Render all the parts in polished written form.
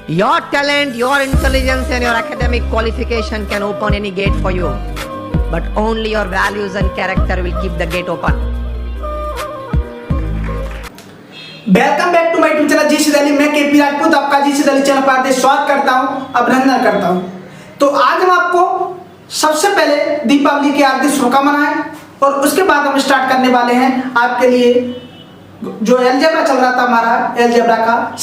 Your talent, your intelligence and your academic qualification can open any gate for you. But only your values and character will keep the gate open. Welcome back to my YouTube channel जी सिद्धली। मैं KP Rajput आपका जी सिद्धली channel पर हार्दिक स्वागत करता हूं, अभिनंदन करता हूं। तो आज हम आपको सबसे पहले दीपावली की हार्दिक शुभकामनाएं और उसके बाद हम स्टार्ट करने वाले हैं आपके लिए जो एलजेब्रा चल रहा था हमारा एलजेब्रा का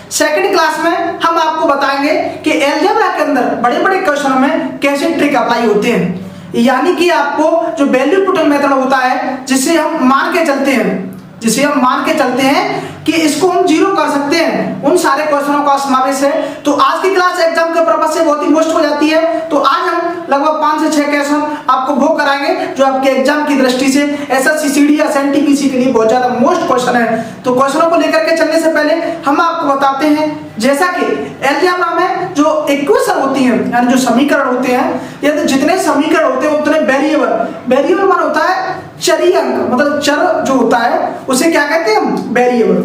सेकंड क्लास में हम आपको बताएंगे कि एलजेब्रा के अंदर बड़े बड़े क्वेश्चनों में कैसे ट्रिक अप्लाई होते हैं। यानी कि आपको जो वैल्यू पुटिंग मेथड होता है जिसे हम मान के चलते हैं कि इसको हम जीरो कर सकते हैं, उन सारे क्वेश्चनों का समावेश है। तो आज की क्लास एग्जाम के पर्पज से बहुत ही मोस्ट हो जाती है। तो आज हम लगभग 5 से 6 क्वेश्चन आपको वो कराएंगे जो आपके एग्जाम की दृष्टि से एसएससी सीडी या एनटीपीसी के लिए बहुत ज्यादा मोस्ट क्वेश्चन है। तो क्वेश्चनों को लेकर के चलने से पहले हम आपको बताते हैं जैसा कि एलजेब्रा में जो इक्वेशन होती है यानी जो समीकरण होते हैं, यदि जितने समीकरण होते हैं उतने वेरिएबल मान होता है चरी अंक, मतलब चर जो होता है उसे क्या कहते हैं हम वेरिएबल।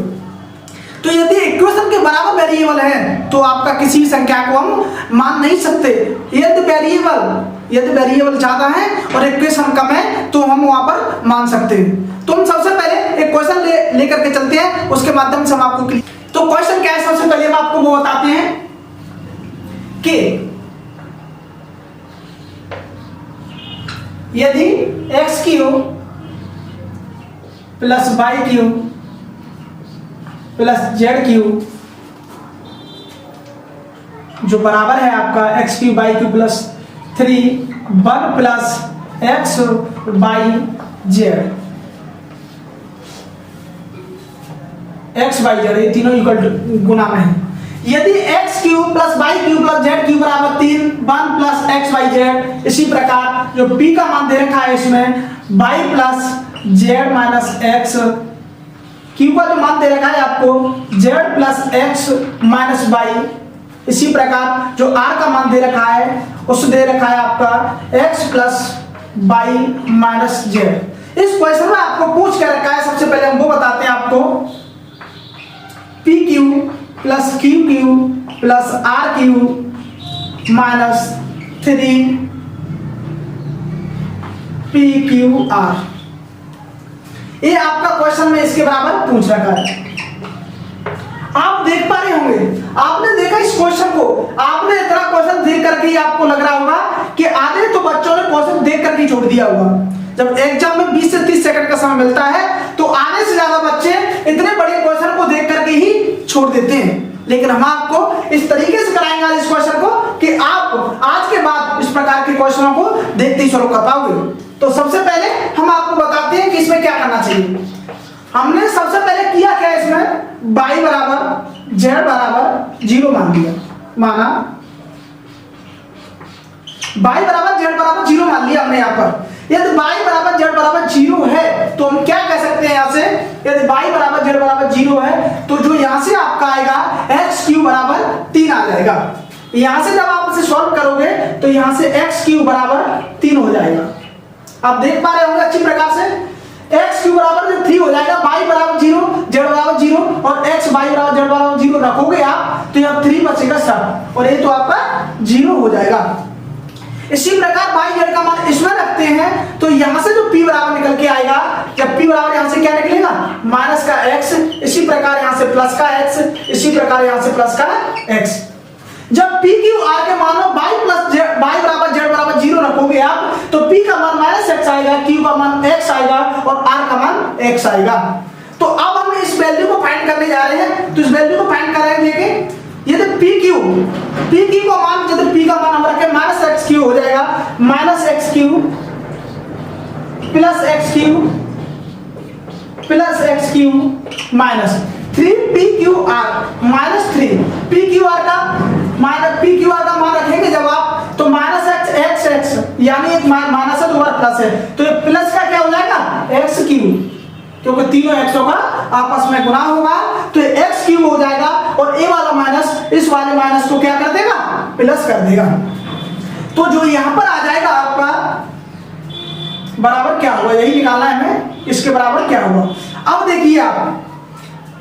तो यदि इक्वेशन के बराबर वेरिएबल है तो आपका किसी भी संख्या को हम मान नहीं सकते। यदि वेरिएबल ज्यादा है और इक्वेशन कम है तो हम वहां पर मान सकते हैं। तो हम सबसे पहले एक क्वेश्चन लेकर के चलते हैं, उसके माध्यम से हम आपको तो क्वेश्चन क्या है सबसे पहले हम आपको वो बताते हैं कि यदि X cube plus Y cube plus Z cube जो बराबर है आपका X cube Y cube plus 1 plus X Y Z, X Y Z ये तीनों इक्वल गुना में है। यदि X cube plus Y cube plus Z cube बराबर 3 1 प्लस एक्स वाई जेड, इसी प्रकार जो पी का मान दे रखा है इसमें Y plus Z minus X, Q का जो मान दे रखा है आपको Z plus X minus Y, इसी प्रकार जो आर का मान दे रखा है उस दे रखा है आपका X plus Y minus Z. इस क्वेश्चन में आपको पूछ कर रखा है, सबसे पहले हम वो बताते हैं आपको P Q plus Q Q plus R Q minus 3 P Q R, ये आपका क्वेश्चन में इसके बराबर पूछ रखा है। आप देख पा रहे होंगे, आपने देखा इस क्वेश्चन को, आपने इतना क्वेश्चन देख करके आपको लग रहा होगा कि आधे तो बच्चों ने क्वेश्चन देख करके छोड़ दिया होगा। जब एग्जाम में 20 से 30 सेकंड का समय मिलता है तो आने से ज्यादा बच्चे इतने बड़े क्वेश्चन को देख करके ही छोड़ देते हैं। लेकिन हम आपको इस तरीके से कराएंगे आज इस क्वेश्चन को कि आप आज के बाद इस प्रकार के क्वेश्चनों को देखते ही शुरू कर पाओगे। तो सबसे पहले हम आपको बताते हैं कि इसमें क्या करना चाहिए। हमने सबसे पहले किया क्या, इसमें y बराबर z बराबर 0 मान लिया, माना y बराबर z बराबर 0 मान लिया हमने यहाँ पर। यदि y बराबर z बराबर 0 है तो हम क्या कह सकते हैं यहाँ से, यदि y बराबर z बराबर 0 है तो जो यहाँ से आपका आएगा एक्स क्यू बराबर 3 आ जाएगा। यहाँ से जब आप इसे सॉल्व करोगे तो यहाँ से एक्स क्यू बराबर 3 हो जाएगा। आप देख पा रहे होंगे अच्छी प्रकार से, एक्स क्यू बराबर 3 हो जाएगा, y बराबर 0 z बराबर 0 और x y बराबर z बराबर 0 रखोगे आप तो यहाँ 3 बचेगा सब और ये तो आपका 0 हो जाएगा। इसी प्रकार y z का मान इसमें रखते हैं तो यहाँ से जो p बराबर निकल के आएगा, जब p बराबर यहाँ से क्या निकलेगा माइनस का x, इसी प्रकार यहाँ से प्लस का x, इसी प्रकार यहाँ से प्लस का x। जब p क्यू r के मानो y बराबर z बराबर 0 रखोगे आप तो p का मान माइनस x आएगा, q का मान x आएगा और r का मान x आएगा। तो अब हम इस वैल्यू को फाइंड करने जा रहे हैं। तो इस वैल्यू को फाइंड करेंगे, देखें यदि p क्यू का मान, यदि p का मान हम रखें माइनस एक्स क्यू हो जाएगा, minus X Q plus x Q minus 3pqr minus 3pqr का मान रखेंगे जब आप तो माइनस x यानी एक माइनस है दोबारा प्लस है तो ये प्लस का क्या हो जाएगा एक्स क्यू, क्योंकि तीनों एक्सों का आपस में गुणा होगा तो ये एक्स क्यू हो जाएगा और ये वाला माइनस इस वाले माइनस को क्या कर देगा प्लस कर देगा। तो जो यहां पर आ जाएगा आपका बराबर क्या होगा, यही निकालना है हमें, इसके बराबर क्या होगा। अब देखिए आप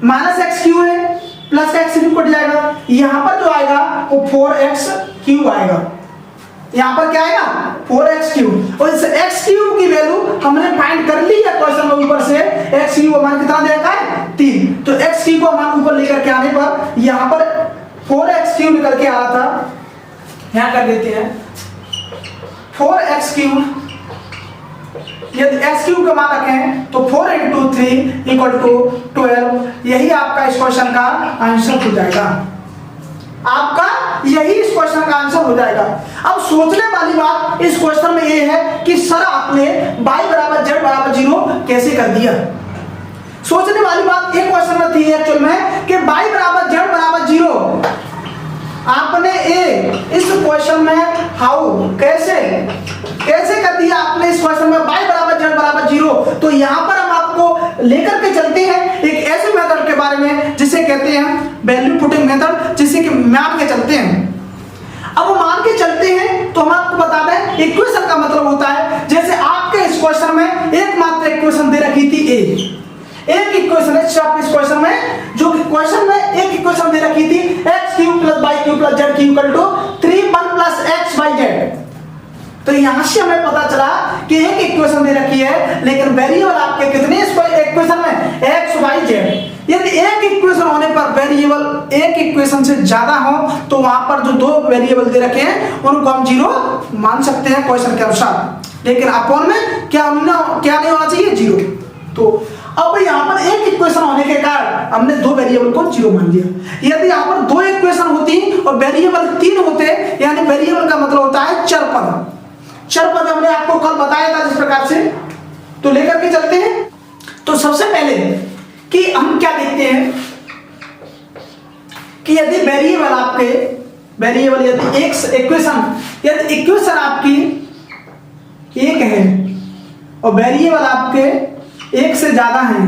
माइनस एक्स क्यू है प्लस का एक्स क्यू क्यूब कट जाएगा, यहाँ पर जो आएगा वो 4x क्यूब आएगा, यहाँ पर क्या आएगा 4x क्यूब। और इस x क्यूब की वैल्यू हमने फाइंड कर ली है क्वेश्चन में ऊपर से, x क्यूब मान कितना देखा है 3, तो x क्यूब को मान ऊपर लेकर के आने पर यहाँ पर 4x क्यूब निकल के आ रहा था, यहाँ कर देते हैं 4x क्यूब, यदि x क्यूब का मान रखें तो 4 × 3 = 12, यही आपका इस क्वेश्चन का आंसर हो जाएगा, आपका यही इस क्वेश्चन का आंसर हो जाएगा। अब सोचने वाली बात इस क्वेश्चन में ये है कि सर आपने y = z = 0 कैसे कर दिया। सोचने वाली बात एक क्वेश्चन में थी एक्चुअल में कि y = z = 0, आपने इस क्वेश्चन में हाउ कैसे कर दिया आपने इस क्वेश्चन में y = z = 0। तो यहाँ पर हम आपको लेकर के चलते हैं एक ऐसे मेथड के बारे में जिसे कहते हैं वैल्यू पुटिंग मेथड, जिसे कि मान के चलते हैं। अब वो मान के चलते हैं तो हम आपको बता दें इक्वेशन का मतलब होता है, जैसे आपके इस क्वेश्चन में एकमात्र इक्वेशन दे रखी थी एक इक्वेशन है सिर्फ इस क्वेश्चन में, जो कि क्वेश्चन में एक इक्वेशन दे रखी थी x³ + y³ + z³ = 3 1 + x y z। तो यहां से हमें पता चला कि एक इक्वेशन दे रखी है, लेकिन वेरिएबल आपके कितने इस इक्वेशन में x y z। यदि एक इक्वेशन होने पर वेरिएबल एक इक्वेशन से ज्यादा हो तो वहां पर जो दो वेरिएबल दे रखे हैं उनको हम 0 मान सकते हैं क्वेश्चन के अनुसार, लेकिन अपॉन में क्या नहीं होना चाहिए 0। तो अब यहाँ पर एक इक्वेशन होने के कारण हमने दो वेरिएबल को 0 मान दिया। यदि यहाँ पर दो इक्वेशन होती और वेरिएबल 3 होते, यानी वेरिएबल का मतलब होता है चर पद हमने आपको कल बताया था जिस प्रकार से, तो लेकर के चलते हैं। तो सबसे पहले कि हम क्या देखते हैं कि यदि वेरिएबल यदि इक्वेशन आपकी एक है और वेरिएबल आपके एक से ज्यादा हैं,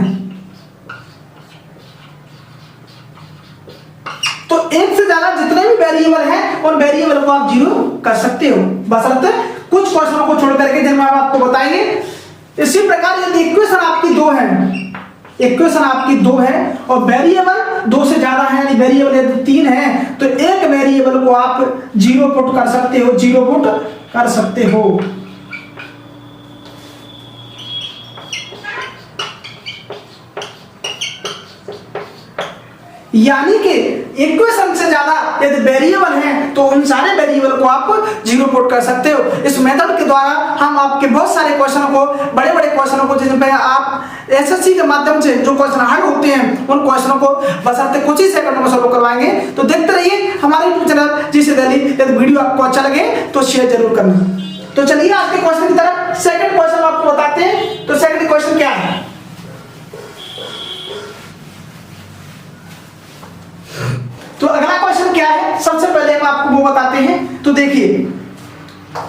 तो एक से ज्यादा जितने भी वेरिएबल हैं उन वेरिएबल को आप 0 कर सकते हो, बशर्ते कुछ क्वेश्चनों को छोड़ करके जिनमें हम आपको बताएंगे। इसी प्रकार यदि इक्वेशन आपकी 2 है और वेरिएबल 2 से ज्यादा है, यानी वेरिएबल यदि 3 है, तो एक वेरिएबल को आप 0 पुट कर सकते हो। यानी कि इक्वेशन से ज्यादा यदि वेरिएबल हैं तो उन सारे वेरिएबल को आप 0 पुट कर सकते हो। इस मेथड के द्वारा हम आपके बहुत सारे क्वेश्चनों को, बड़े क्वेश्चनों को, जिनपे आप एसएससी के माध्यम से जो क्वेश्चन हल होते हैं उन क्वेश्चनों को बशर्ते कुछ ही सेकंड में सॉल्व करवाएंगे। तो देखते रहिए हमारे यूट्यूब चैनल जीसी दिल्ली। यदि वीडियो आपको अच्छा लगे तो शेयर जरूर करना। तो चलिए आज के क्वेश्चन की तरफ, सेकंड क्वेश्चन आपको बताते हैं। तो सेकंड क्वेश्चन क्या है, तो अगला क्वेश्चन क्या है, सबसे पहले हम आपको वो बताते हैं। तो देखिए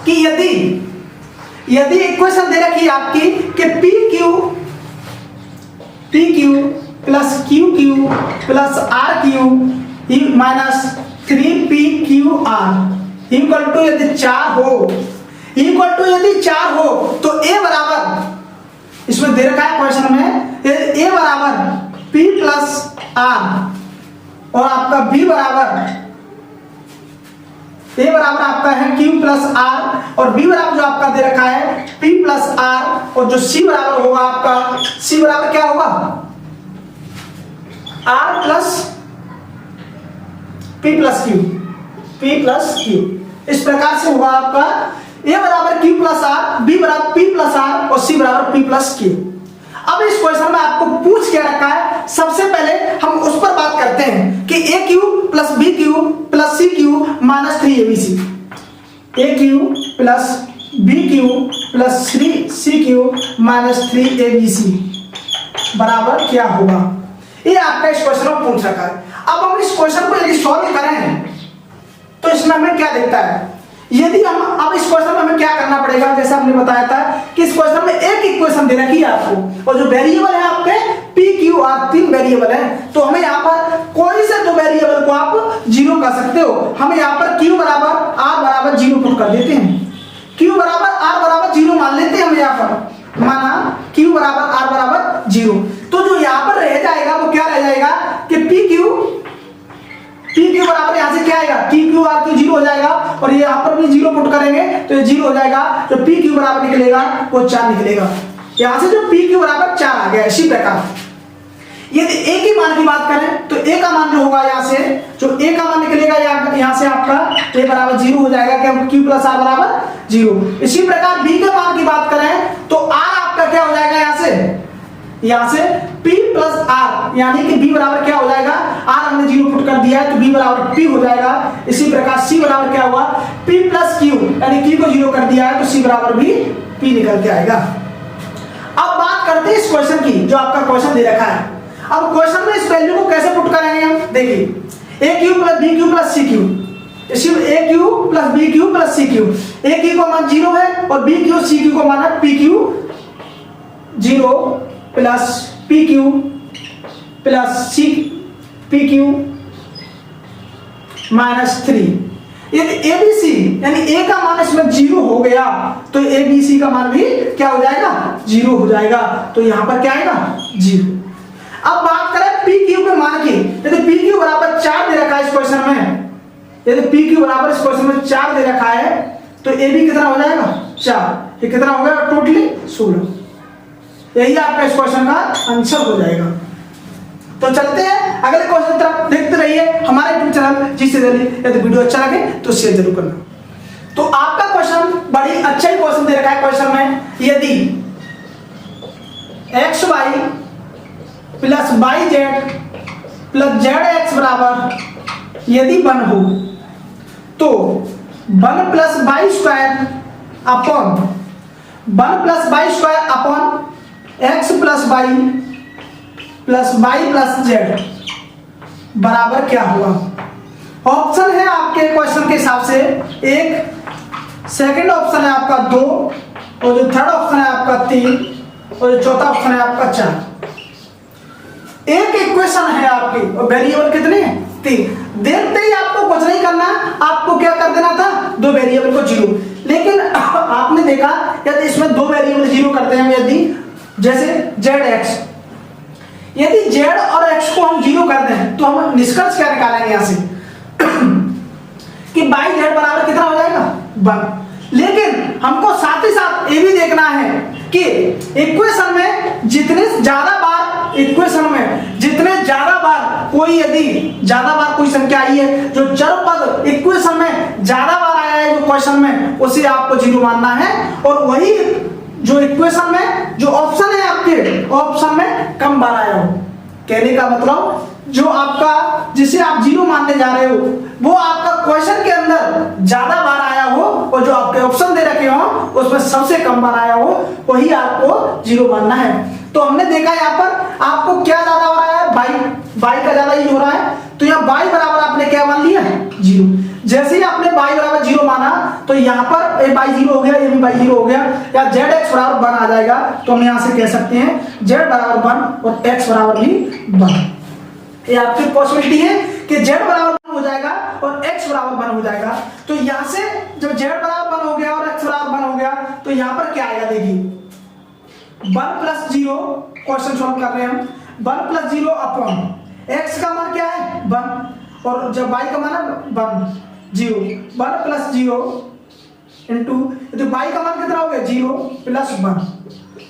कि यदि इक्वेशन दे रखी है आपकी कि PQ + QQ + RQ - 3PQR यदि 4 हो तो A बराबर, इसमें दे रखा है क्वेश्चन में, A बराबर P + R और आपका B बराबर A बराबर आपका है Q + R और B बराबर जो आपका दे रखा है P + R और जो C बराबर होगा आपका, C बराबर क्या होगा R + P + Q। इस प्रकार से होगा आपका A बराबर Q + R, B बराबर P + R और C बराबर P + Q। अब इस क्वेश्चन में आपको पूछ क्या रखा है, सबसे पहले हम उस पर बात करते हैं कि AQ + BQ + CQ - 3ABC। AQ + BQ + CQ - 3ABC बराबर क्या होगा, ये आपका इस क्वेश्चन में पूछ रखा है। अब हम इस क्वेश्चन को यदि सॉल्व करें तो इसमें हमें क्या दिखता है, यदि हम अब इस क्वेश्चन में हमें क्या करना पड़ेगा, जैसा हमने बताया था कि इस क्वेश्चन में एक इक्वेशन दे रखी है आपको और जो वेरिएबल है आपके P Q R 3 वेरिएबल है, तो हमें यहाँ पर कोई से दो वेरिएबल को आप 0 कर सकते हो। हमें यहाँ पर Q बराबर R बराबर 0 पुट कर देते हैं, Q बराबर R बराबर 0 मान लेते हैं। हम यहाँ पर माना Q बराबर R बराबर 0, तो जो यहाँ पर रह जाएगा वो क्या रह जाएगा कि PQ पी क्यू बराबर यहाँ से क्या आएगा, P Q are Q zero हो जाएगा और ये यहाँ पर भी जीरो पुट करेंगे तो ये जीरो हो जाएगा। जो पी क्यू बराबर निकलेगा वो 4 निकलेगा। यहाँ से जो पी क्यू बराबर 4 आ गया। इसी प्रकार यदि ए के मान की बात करें तो ए का मान जो होगा यहाँ से जो ए का मान निकलेगा यहाँ से आपका ए बराबर 0 हो जाएगा, क्या क्यू प्लस आर बराबर 0। इसी प्रकार बी के मान की बात करें तो आर आपका क्या हो जाएगा, यहाँ से P प्लस आर, यानी कि B बराबर क्या हो जाएगा, R हमने 0 पुट कर दिया है तो B बराबर P हो जाएगा। इसी प्रकार C बराबर क्या हुआ, P प्लस Q, यानी Q को 0 कर दिया है तो C बराबर भी P निकल के आएगा। अब बात करते हैं इस क्वेश्चन की, जो आपका क्वेश्चन दे रखा है। अब क्वेश्चन में इस वैल्यू को कैसे पुट करेंगे हम, देखिए A Q plus B Q plus C Q, इसी A Q plus B Q plus C Q, A Q का मान 0 है और बी क्यू सी क्यू का मान है P Q 0 plus P Q plus C P Q -3। यदि A B C यानी ए का मान इसमें 0 हो गया तो ए बी सी का मान भी क्या हो जाएगा, 0 हो जाएगा। तो यहां पर क्या आएगा, 0। अब बात करें पी क्यू के मान की, यदि पी क्यू बराबर 4 दे रखा है इस क्वेश्चन में, यदि पी क्यू बराबर इस क्वेश्चन में 4 दे रखा है तो ए बी कितना हो जाएगा, 4। ये कितना हो गया टोटली 16। यही आपका इस क्वेश्चन का आंसर हो जाएगा। तो चलते हैं अगले क्वेश्चन तरफ, देखते रहिए हमारे यूट्यूब चैनल जी से दिल्ली। यदि वीडियो अच्छा लगे तो शेयर जरूर करना। तो आपका क्वेश्चन बड़ी अच्छा ही क्वेश्चन दे रखा है। क्वेश्चन में यदि X Y plus Y Z plus Z X बराबर यदि 1 हो तो 1 plus Y square upon 1 plus Y square upon X plus Y plus Z बराबर क्या हुआ। ऑप्शन है आपके क्वेश्चन के हिसाब से 1, सेकंड ऑप्शन है आपका 2 और जो थर्ड ऑप्शन है आपका 3 और जो चौथा ऑप्शन है आपका 4। एक इक्वेशन है आपकी और वेरिएबल कितने हैं, 3। देखते ही आपको कुछ नहीं करना, आपको क्या कर देना था, 2 वेरिएबल को 0। लेकिन आपने देखा यदि इसमें 2 वेरिएबल 0 करते हैं, यदि जैसे जेड एक्स, यदि जेड और एक्स को हम 0 कर दें तो हम निष्कर्ष क्या निकालेंगे यहां से कि बाई जेड बराबर कितना हो जाएगा, 1। लेकिन हमको साथ ही साथ ये भी देखना है कि इक्वेशन में जितने ज्यादा बार कोई यदि ज्यादा बार कोई संख्या आई है, जो चर पद इक्वेशन में ज्यादा बार आया है जो क्वेश्चन में, उसे आपको 0 मानना है। और वही जो इक्वेशन में जो ऑप्शन है आपके ऑप्शन में कम बार आया हो, कहने का मतलब जो आपका जिसे आप 0 मानने जा रहे हो वो आपका क्वेश्चन के अंदर ज्यादा बार आया हो और जो आपके ऑप्शन दे रखे हो उसमें सबसे कम बार आया हो, वही आपको 0 मानना है। तो हमने देखा यहाँ पर आपको क्या ज्यादा हो रहा है, बाई का ज्यादा ही हो रहा है, तो यहाँ बाई बराबर आपने क्या मान लिया है, 0। जैसे ही आपने बाई बराबर 0 माना तो यहाँ पर ए बाई 0 हो गया, ये भी बाई 0 हो गया, या जेड एक्स बराबर 1 आ जाएगा। तो हम यहाँ से कह सकते हैं जेड बराबर 1 और एक्स बराबर भी 1। ये आपकी पॉसिबिलिटी है कि जेड बराबर 1 हो जाएगा और एक्स बराबर 1 हो जाएगा। तो यहाँ से जब जेड बराबर 1 हो गया और एक्स बराबर 1 हो गया तो यहाँ पर क्या आएगा, देखिए 1 प्लस 0, क्वेश्चन सॉल्व कर रहे हैं हम, 1 प्लस 0 अपॉन एक्स का मान क्या है 1 और जब वाई का मान है 0, 1 प्लस 0 इंटू, तो वाई का मान कितना हो गया 0 प्लस 1,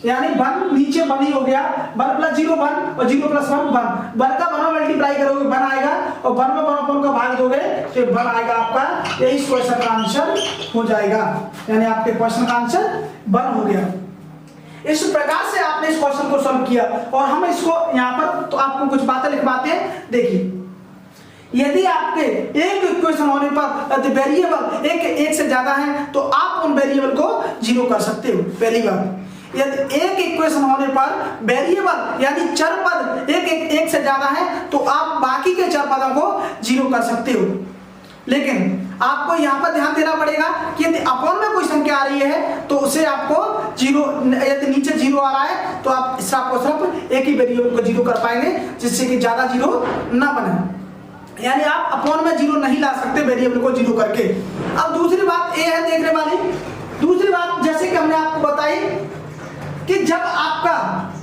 यानी 1 नीचे 1 ही हो गया, 1 प्लस 0 1 और 0 प्लस 1 1 का 1 मल्टीप्लाई करोगे 1 आएगा और 1 में 1 का भाग दोगे तो 1 आएगा आपका। यही इस क्वेश्चन का आंसर हो जाएगा, यानी आपके क्वेश्चन का आंसर 1 हो गया। इस प्रकार से आपने इस क्वेश्चन को सॉल्व किया और हम इसको यहाँ पर तो आपको कुछ बातें लिखवाते हैं। देखिए यदि आपके एक इक्वेशन होने पर वेरिएबल एक से ज्यादा है तो आप उन वेरिएबल को 0 कर सकते हो, पहली बात। यदि एक इक्वेशन होने पर वेरिएबल यानी चर पद एक से ज्यादा है तो आप बाकी के चर पदों को 0 कर सकते हो। लेकिन आपको यहाँ पर ध्यान देना पड़ेगा कि यदि अपॉन में कोई संख्या आ रही है तो उसे आपको 0, यदि नीचे 0 आ रहा है तो आप सिर्फ एक ही वेरिएबल को 0 कर पाएंगे, जिससे कि ज्यादा 0 ना बने। यानी आप अपॉन में 0 नहीं ला सकते वेरिएबल को 0 करके। अब दूसरी बात ये है देखने वाली, दूसरी बात जैसे कि हमने आपको बताई कि जब आपका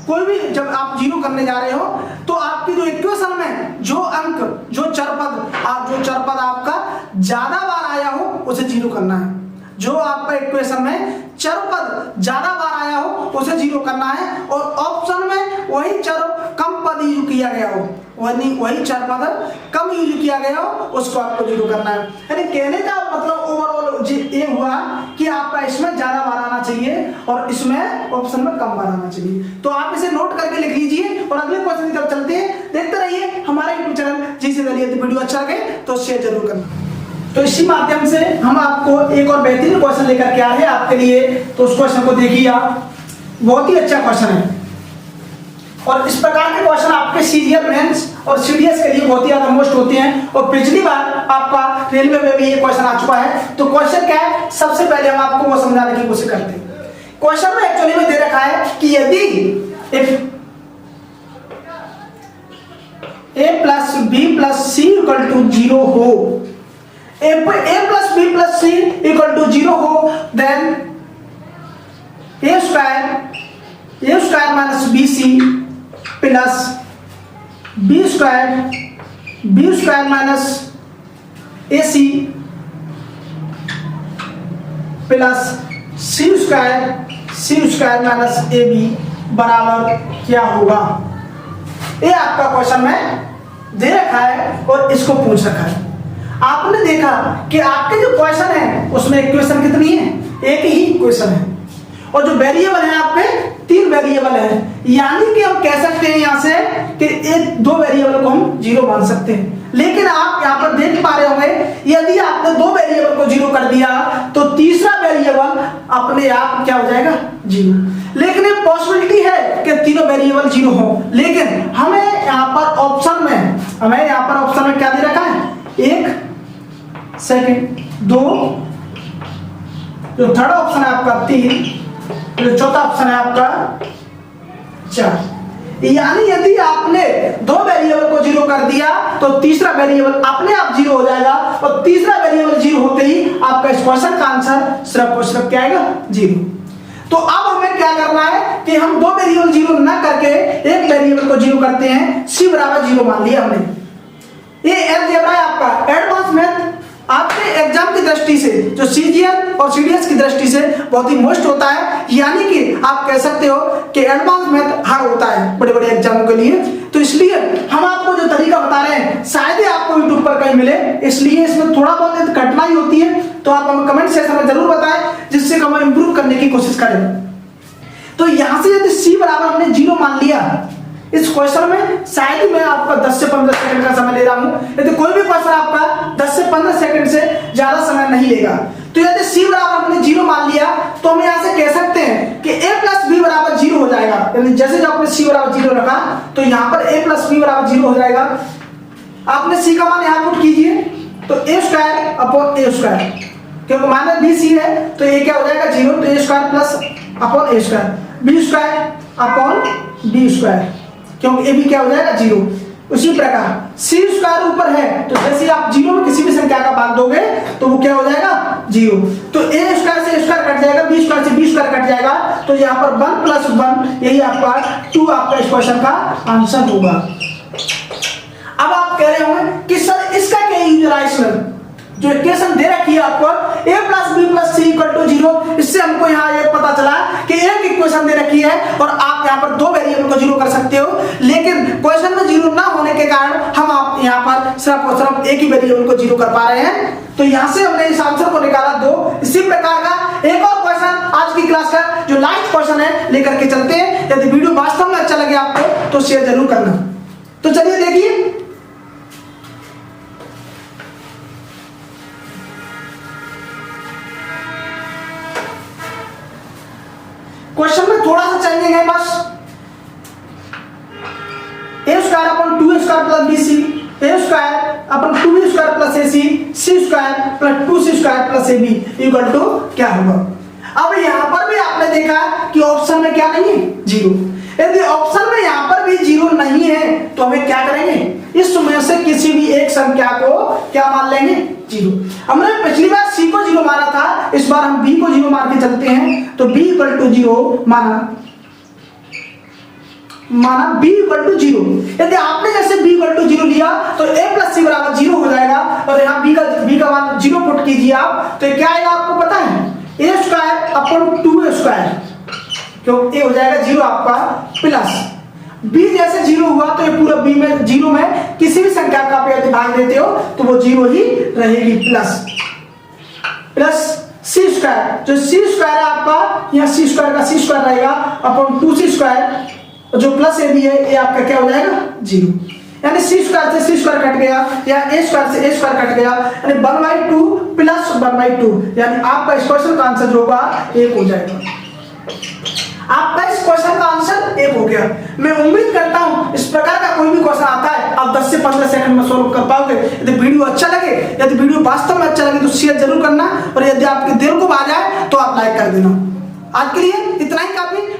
कोई भी जब आप 0 करने जा रहे हो तो आप आपकी जो इक्वेशन में जो अंक, जो चरपद आपका ज्यादा बार आया हो उसे जीरो करना है। जो आपका इक्वेशन में चरपद ज्यादा बार आया हो उसे जीरो करना है, और ऑप्शन में वही चर कम पद यूज किया गया हो, वही चरपद कम यूज किया गया हो उसको आपको जीरो करना है। यानी कहने का मतलब ओवरऑल ये हुआ कि आपका इसमें ज्यादा बार आना चाहिए और इसमें ऑप्शन में कम बार आना चाहिए। तो आप इसे नोट करके लिख लीजिए और अगले क्वेश्चन की तरफ चलते हैं। देखते रहिए हमारे यूट्यूब चैनल जी से। वीडियो अच्छा लगे तो शेयर जरूर करना। तो इसी माध्यम से हम आपको एक और बेहतरीन क्वेश्चन लेकर के आए हैं आपके लिए। तो उस क्वेश्चन को देखिए आप, बहुत ही अच्छा क्वेश्चन है और इस प्रकार के क्वेश्चन आपके सीजीएल मेंस और सीडीएस के लिए बहुत ही ज्यादा मोस्ट होते हैं। और पिछली बार आपका रेलवे में भी ये क्वेश्चन आ चुका है। तो क्वेश्चन क्या है, सबसे पहले हम आपको वो समझाने की कोशिश करते हैं। क्वेश्चन में एक्चुअली में दे रखा है कि यदि a plus B plus C equal to 0 हो, a plus B plus C equal to 0 हो, then a square minus B C plus B square minus A C plus C square minus A B बराबर क्या होगा। ये आपका question में दे रखा है और इसको पूछ रखा है। आपने देखा कि आपके जो क्वेश्चन है उसमें इक्वेशन कितनी है, एक ही इक्वेशन है, और जो वेरिएबल है आपके 3 वेरिएबल है। यानी कि हम कह सकते हैं यहां से कि एक 2 वेरिएबल को हम जीरो मान सकते हैं। लेकिन आप यहां पर देख पा रहे होंगे यदि आपने 2 वेरिएबल को जीरो कर दिया तो तीसरा वेरिएबल अपने आप क्या हो जाएगा, जीरो। लेकिन एक पॉसिबिलिटी है कि तीनों वेरिएबल जीरो हो, लेकिन हमें यहां पर ऑप्शन में क्या दे रखा है, 1 सेकंड 2, जो थर्ड ऑप्शन है आपका 3, जो चौथा ऑप्शन है आपका 4। यानी यदि आपने 2 वेरिएबल को जीरो कर दिया तो तीसरा वेरिएबल अपने आप जीरो हो जाएगा, और तीसरा वेरिएबल जीरो होते ही आपका इस क्वेश्चन का आंसर सिर्फ और सिर्फ क्या आएगा, जीरो। तो अब हमें क्या करना है कि हम 2 वेरिएबल जीरो ना करके एक वेरिएबल को जीरो करते हैं। सी बराबर 0 मान लिया हमने। ये अलजेब्रा है आपका एडवांस मैथ। आपके एग्जाम की दृष्टि से जो सीजीएल और सीडीएस की दृष्टि से बहुत ही मोस्ट होता है। यानी कि आप कह सकते हो कि एडवांस मैथ हार्ड होता है बड़े बड़े एग्जामों के लिए। तो इसलिए हम आपको जो तरीका बता रहे हैं शायद ही आपको यूट्यूब पर कहीं मिले, इसलिए इसमें थोड़ा बहुत कठिनाई होती है। तो आप हमें कमेंट सेक्शन में जरूर बताएं जिससे हम इंप्रूव करने की कोशिश करें। तो यहां से यदि सी बराबर हमने 0 मान लिया इस क्वेश्चन में, शायद ही मैं आपका 10 से 15 सेकंड का समय ले रहा हूं, यदि कोई भी क्वेश्चन आपका 10 से 15 सेकंड से ज्यादा समय नहीं लेगा। तो यदि सी बराबर हमने 0 मान लिया तो हम यहां से कह सकते हैं कि a प्लस बी बराबर 0 हो जाएगा। यानी जैसे जब आपने सी बराबर 0 रखा तो यहां पर a प्लस बी बराबर 0 हो जाएगा। आपने सी का मान यहां पुट कीजिए तो a square upon a square, क्योंकि माइनस बी सी है तो ये क्या हो जाएगा 0, तो a square plus upon a square, b square upon b square, क्योंकि ए भी क्या हो जाएगा 0। उसी प्रकार सी स्क्वायर ऊपर है तो जैसे आप 0 में किसी भी संख्या का भाग दोगे तो वो क्या हो जाएगा 0। तो ए स्क्वायर से स्क्वायर कट जाएगा, बी स्क्वायर से बी स्क्वायर कट जाएगा, तो यहाँ पर 1 प्लस 1 यही आपका 2 आपका इस क्वेश्चन का आंसर होगा। अब आप कह रहे होंगे कि सर इसका क्या यूज है, इसमें जो इक्वेशन दे रखी है आपको a plus B plus C equal to 0, इससे हमको यहाँ ये पता चला कि एक इक्वेशन दे रखी है और आप यहाँ पर 2 वेरिएबल को 0 कर सकते हो। लेकिन क्वेश्चन में 0 ना होने के कारण हम आप यहाँ पर सिर्फ और सिर्फ एक ही वेरिएबल को 0 कर पा रहे हैं। तो यहाँ से हमने इस आंसर को निकाला 2। इसी प्रकार का एक और क्वेश्चन आज की क्लास का जो लास्ट क्वेश्चन है लेकर के चलते हैं। यदि वीडियो वास्तव में अच्छा लगे आपको तो शेयर जरूर करना। तो चलिए देखिए, क्वेश्चन में थोड़ा सा चेंजिंग है बस। a square upon 2a square plus bc, a square upon 2b square plus ac, c square plus 2c square plus ab equal to क्या होगा। अब यहाँ पर भी आपने देखा कि ऑप्शन में क्या नहीं है 0। यदि ऑप्शन में यहाँ पर भी 0 नहीं है तो हमें क्या करेंगे, इसमें से किसी भी एक संख्या को क्या मान लेंगे 0। हमने पिछली बार c को 0 माना था, इस बार हम b को 0 मान के चलते हैं। तो b इक्वल टू 0 माना, माना b इक्वल टू 0। यदि आपने जैसे b इक्वल टू 0 लिया तो a प्लस c बराबर 0 हो जाएगा, और यहाँ b का मान 0 पुट कीजिए आप, तो क्या आएगा आपको पता है, a square upon 2a square, क्यों a हो जाएगा 0 आपका, प्लस b जैसे 0 हुआ तो ये पूरा b में 0 में किसी भी संख्या का आप यदि भाग देते हो तो वो 0 ही रहेगी, प्लस सी स्क्वायर, जो सी स्क्वायर है आपका, यहाँ सी स्क्वायर का सी स्क्वायर रहेगा अपॉन 2c स्क्वायर, जो प्लस ए बी है ये आपका क्या हो जाएगा 0, यानी सी स्क्वायर से सी स्क्वायर कट गया, या ए स्क्वायर से ए स्क्वायर कट गया, यानी 1/2 प्लस 1/2, यानी आपका इस क्वेश्चन का आंसर जो होगा 1 हो जाएगा। आपका इस क्वेश्चन का आंसर 1 हो गया। मैं उम्मीद करता हूं इस प्रकार का कोई भी क्वेश्चन आता है आप 10 से 15 सेकंड में सॉल्व कर पाओगे। यदि वीडियो अच्छा लगे, यदि वीडियो वास्तव में अच्छा लगे तो शेयर जरूर करना, और यदि आपके दिल को भा जाए तो आप लाइक कर देना। आज के लिए इतना ही काफी।